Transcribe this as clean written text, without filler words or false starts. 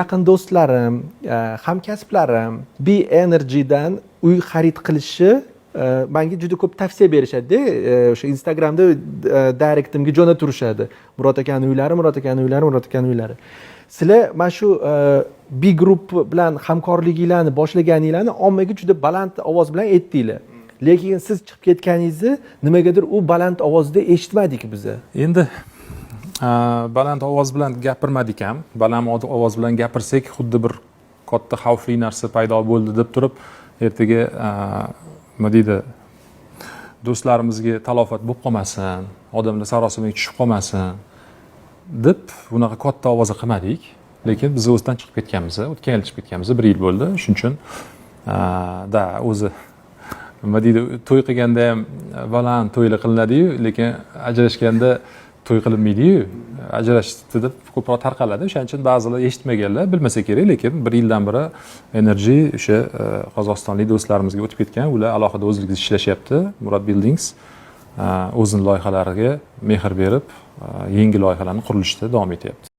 yaqin do'stlarim, hamkasblarim B-Energydan uy xarid qilishi menga juda ko'p tavsiya berishadi. O'sha Instagramda directimga jo'nab turishadi. Murod akaning uylari, Murod akaning uylari, Murod akaning uylari. Sizlar mana shu B Group bilan hamkorliklarni boshlaganinglarni ommaga juda baland ovoz bilan aytdinglar. Lekin siz chiqib ketganingizni nimagadir u baland ovozda eshitmadik biz. Endi baland ovoz bilan gapirmadik ham. Baland ovoz bilan gapirsak, xuddi bir katta xavfli narsa paydo bo'ldi deb turib, ertaga nima deydi, do'stlarimizga talofat bo'lib qolmasin, odamlar sarosimaga tushib qolmasin deb bunaqa katta ovozda qilmadik. Lekin biz o'zidan chiqib ketganmiz, o'tgan yil chiqib ketganmiz, 1 yil bo'ldi. Shuning uchun o'zi nima deydi, to'y qilganda ham baland to'ylar qilinadi-yu, lekin ajrashganda to'y qilinmaydi-yu. Ajrashdi deb ko'proq tarqaladi. O'shaning uchun ba'zilar eshitmaganlar, bilmasa kerak, lekin 1 yildan beri Energy o'sha qozog'istonlik do'stlarimizga o'tib ketgan. Ular alohida o'zligida ishlashyapti. Murod Buildings o'zining loyihalariga mehr berib, yangi loyihalarni qurilishda davom etyapti.